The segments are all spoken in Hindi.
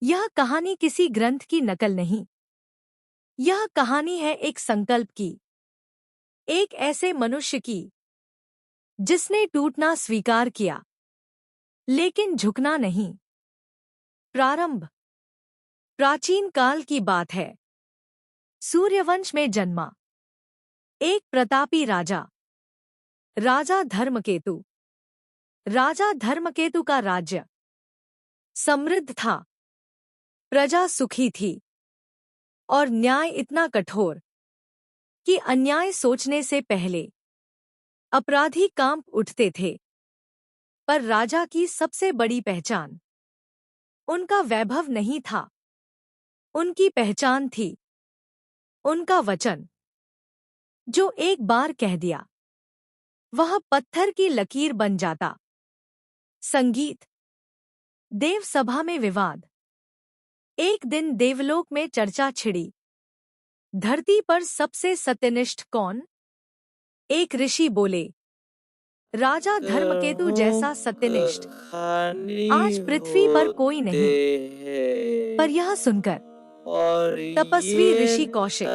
यह कहानी किसी ग्रंथ की नकल नहीं। यह कहानी है एक संकल्प की, एक ऐसे मनुष्य की जिसने टूटना स्वीकार किया लेकिन झुकना नहीं। प्रारंभ प्राचीन काल की बात है। सूर्यवंश में जन्मा एक प्रतापी राजा, राजा धर्मकेतु। राजा धर्मकेतु का राज्य समृद्ध था, प्रजा सुखी थी और न्याय इतना कठोर कि अन्याय सोचने से पहले अपराधी कांप उठते थे। पर राजा की सबसे बड़ी पहचान उनका वैभव नहीं था, उनकी पहचान थी उनका वचन। जो एक बार कह दिया वह पत्थर की लकीर बन जाता। संगीत देव सभा में विवाद। एक दिन देवलोक में चर्चा छिड़ी, धरती पर सबसे सत्यनिष्ठ कौन? एक ऋषि बोले, राजा धर्मकेतु जैसा सत्यनिष्ठ आज पृथ्वी पर कोई नहीं। पर यह सुनकर तपस्वी ऋषि कौशिक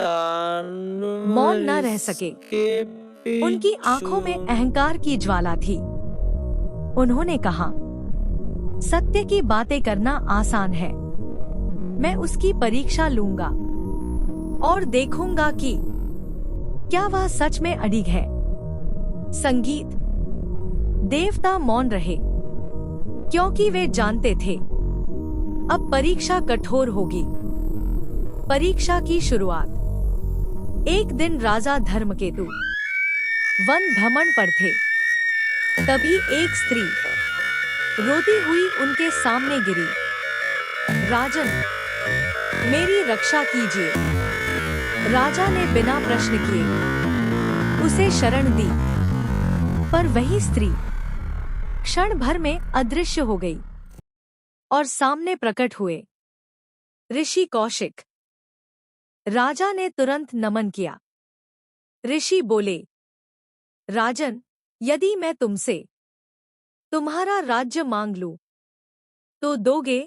मौन न रह सके। उनकी आंखों में अहंकार की ज्वाला थी। उन्होंने कहा, सत्य की बातें करना आसान है, मैं उसकी परीक्षा लूंगा और देखूंगा कि क्या वह सच में अडिग है। संगीत देवता मौन रहे, क्योंकि वे जानते थे अब परीक्षा कठोर होगी। परीक्षा की शुरुआत। एक दिन राजा धर्मकेतु वन भ्रमण पर थे। तभी एक स्त्री रोती हुई उनके सामने गिरी। राजन, मेरी रक्षा कीजिए। राजा ने बिना प्रश्न किए उसे शरण दी। पर वही स्त्री क्षण भर में अदृश्य हो गई और सामने प्रकट हुए ऋषि कौशिक। राजा ने तुरंत नमन किया। ऋषि बोले, राजन, यदि मैं तुमसे तुम्हारा राज्य मांग लूं तो दोगे?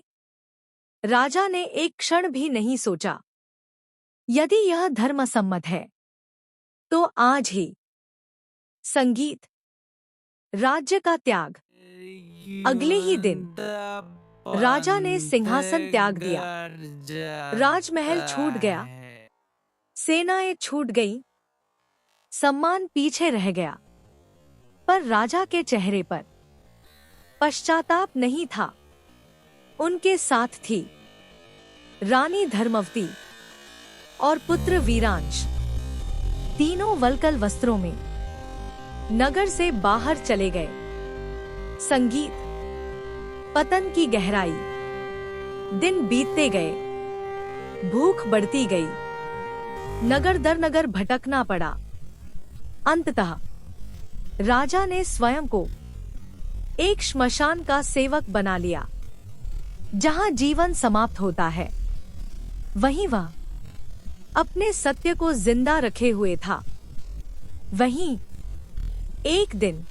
राजा ने एक क्षण भी नहीं सोचा। यदि यह धर्मसम्मत है तो आज ही। संगीत राज्य का त्याग। अगले ही दिन राजा ने सिंहासन त्याग दिया। राजमहल छूट गया, सेनाएं छूट गईं, सम्मान पीछे रह गया। पर राजा के चेहरे पर पश्चाताप नहीं था। उनके साथ थी रानी धर्मवती और पुत्र वीरांश। तीनों वल्कल वस्त्रों में नगर से बाहर चले गए। संगीत पतन की गहराई। दिन बीतते गए, भूख बढ़ती गई, नगर दर नगर भटकना पड़ा। अंततः राजा ने स्वयं को एक श्मशान का सेवक बना लिया। जहां जीवन समाप्त होता है, वहीं वह अपने सत्य को जिंदा रखे हुए था। वहीं एक दिन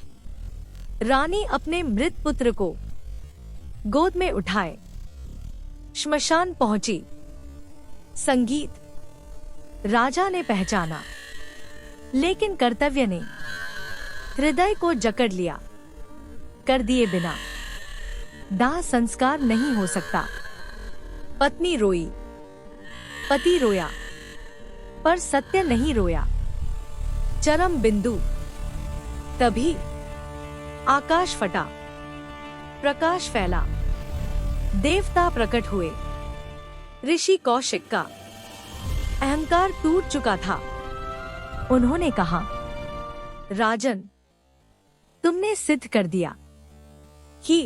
रानी अपने मृत पुत्र को गोद में उठाए श्मशान पहुंची। संगीत राजा ने पहचाना, लेकिन कर्तव्य ने हृदय को जकड़ लिया। कर दिए बिना दाह संस्कार नहीं हो सकता। पत्नी रोई, पति रोया, पर सत्य नहीं रोया। चरम बिंदु। तभी आकाश फटा, प्रकाश फैला, देवता प्रकट हुए। ऋषि कौशिक का अहंकार टूट चुका था। उन्होंने कहा, राजन, तुमने सिद्ध कर दिया कि